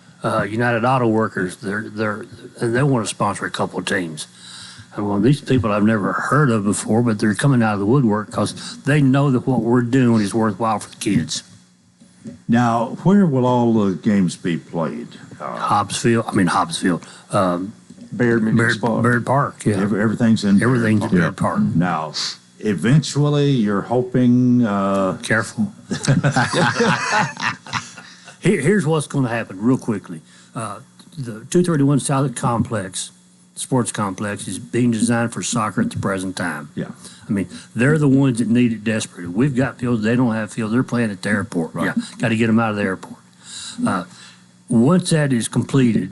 United Auto Workers. They want to sponsor a couple of teams. And well, these people I've never heard of before, but they're coming out of the woodwork because they know that what we're doing is worthwhile for the kids. Now, where will all the games be played? Hobbsfield. Baird Park. Yeah, everything's in Baird Park. Now, eventually, you're hoping. Careful. Here's what's going to happen real quickly. The 231 South Complex, sports complex, is being designed for soccer at the present time. Yeah. I mean, they're the ones that need it desperately. We've got fields, they don't have fields. They're playing at the airport. Right. Yeah, got to get them out of the airport. Once that is completed,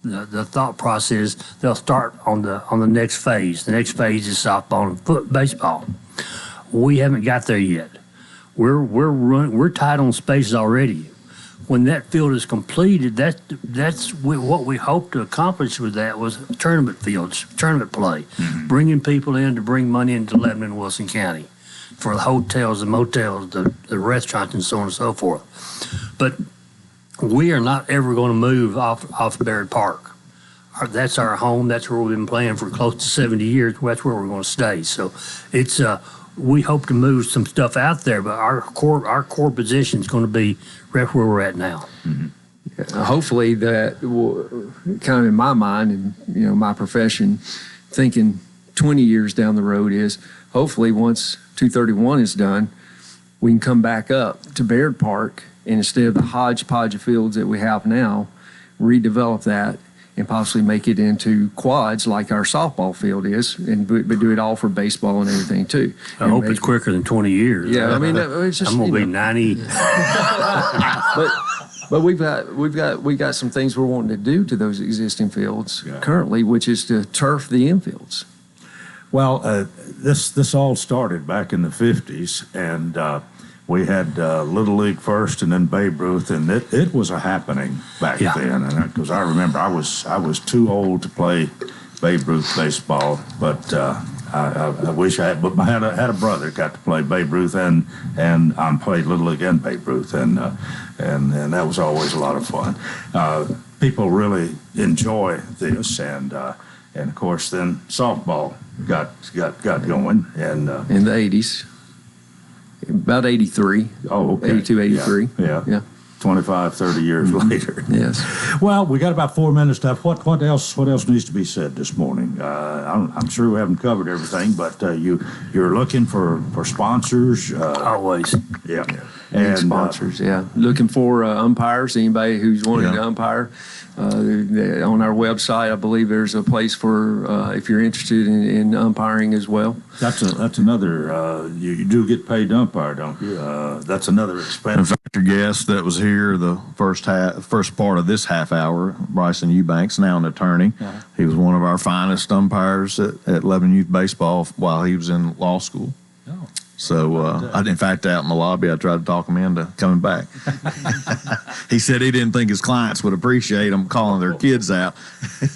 the thought process, they'll start on the next phase. The next phase is softball and baseball. We haven't got there yet. We're tight on spaces already. When that field is completed, that's what we hope to accomplish with that was tournament fields, tournament play, bringing people in to bring money into Lebanon and Wilson County for the hotels, the motels, the restaurants, and so on and so forth. But we are not ever going to move off Baird Park. That's our home. That's where we've been playing for close to 70 years. That's where we're going to stay. So it's we hope to move some stuff out there, but our core position is going to be right where we're at now. Hopefully that will, kind of in my mind and my profession, thinking 20 years down the road is hopefully once 231 is done, we can come back up to Baird Park and instead of the hodgepodge of fields that we have now, redevelop that and possibly make it into quads like our softball field is, but do it all for baseball and everything too. I hope it's quicker than 20 years. Yeah, I mean, it's just, I'm gonna be 90. but we got some things we're wanting to do to those existing fields currently, which is to turf the infields. Well, this all started back in the 50s, and we had Little League first, and then Babe Ruth, and it was a happening back then. And because I remember, I was too old to play Babe Ruth baseball, but I wish I had. But I had a brother that got to play Babe Ruth, and I played Little League and Babe Ruth, and that was always a lot of fun. People really enjoy this, and of course, then softball got going, and in the 80s. About 83. Oh, okay. 82, 83. Yeah. 25, 30 years later. Yes. Well, we got about 4 minutes left. What else needs to be said this morning? I'm sure we haven't covered everything, but you're looking for sponsors. Always. Yeah. And sponsors, looking for umpires, anybody who's wanting to umpire. On our website, I believe there's a place for if you're interested in umpiring as well. That's another. You do get paid to umpire, don't you? That's another expense. In fact, your guest that was here the first part of this half hour, Bryson Eubanks, now an attorney. He was one of our finest umpires at Lebanon Youth Baseball while he was in law school. Oh. So, in fact, out in the lobby, I tried to talk him into coming back. He said he didn't think his clients would appreciate him calling their kids out.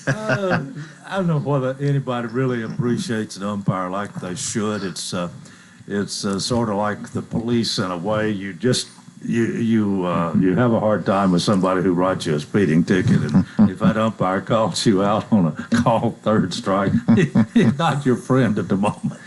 I don't know whether anybody really appreciates an umpire like they should. It's sort of like the police in a way. You just you have a hard time with somebody who writes you a speeding ticket, and if that umpire calls you out on a call third strike, he's not your friend at the moment.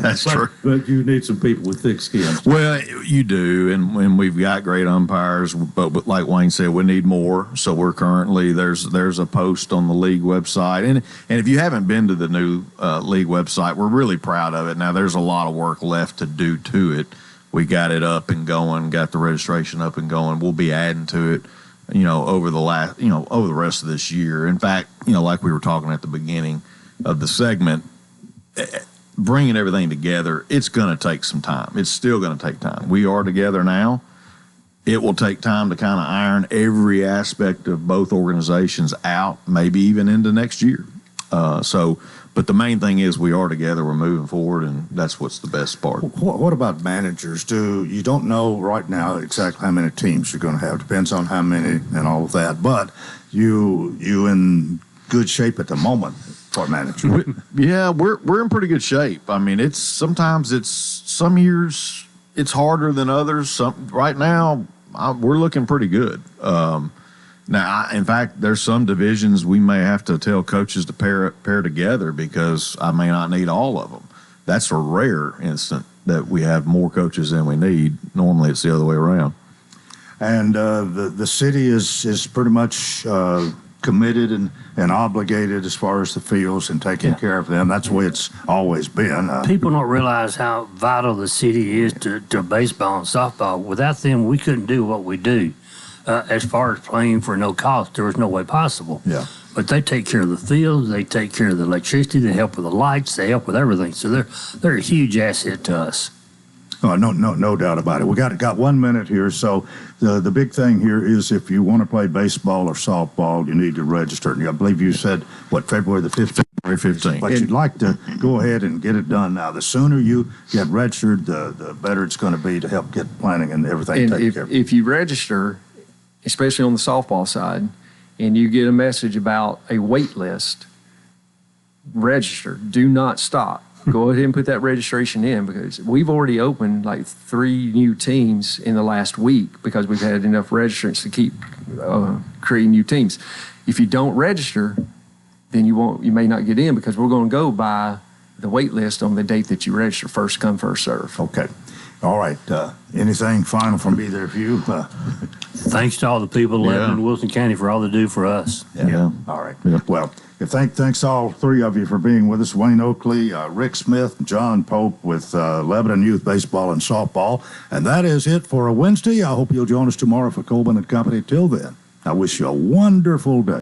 That's true. But you need some people with thick skin. Well, you do, and we've got great umpires, but like Wayne said, we need more. So we're currently there's a post on the league website, and if you haven't been to the new league website, we're really proud of it. Now there's a lot of work left to do to it. We got it up and going, got the registration up and going. We'll be adding to it, over the rest of this year. In fact, like we were talking at the beginning of the segment, bringing everything together, it's going to take some time. It's still going to take time. We are together now. It will take time to kind of iron every aspect of both organizations out, maybe even into next year. But the main thing is we are together, we're moving forward, and that's what's the best part. What about managers? You don't know right now exactly how many teams you're going to have. Depends on how many and all of that. But you in good shape at the moment for managers. We're in pretty good shape. I mean, sometimes some years it's harder than others. Right now we're looking pretty good. Now, in fact, there's some divisions we may have to tell coaches to pair together because I may not need all of them. That's a rare instant that we have more coaches than we need. Normally, it's the other way around. And the city is pretty much committed and obligated as far as the fields and taking care of them. That's the way it's always been. People don't realize how vital the city is to baseball and softball. Without them, we couldn't do what we do. as far as playing for no cost, there was no way possible. Yeah. But they take care of the fields, they take care of the electricity, they help with the lights, they help with everything. So they're a huge asset to us. Oh, no doubt about it. We got 1 minute here. So the big thing here is if you want to play baseball or softball, you need to register. And I believe you said, February the 15th? February 15th. But you'd like to go ahead and get it done now. The sooner you get registered, the better it's going to be to help get planning and everything taken care of. If you register, especially on the softball side, and you get a message about a wait list, register. Do not stop. Go ahead and put that registration in, because we've already opened like 3 new teams in the last week because we've had enough registrants to keep creating new teams. If you don't register, then you may not get in, because we're going to go by the wait list on the date that you register. First come, first serve. Okay. All right. Anything final from either of you? Thanks to all the people living in Wilson County for all they do for us. Yeah. All right. Yeah. Well, thanks all 3 of you for being with us. Wayne Oakley, Rick Smith, John Pope with Lebanon Youth Baseball and Softball. And that is it for a Wednesday. I hope you'll join us tomorrow for Coleman and Company. Till then, I wish you a wonderful day.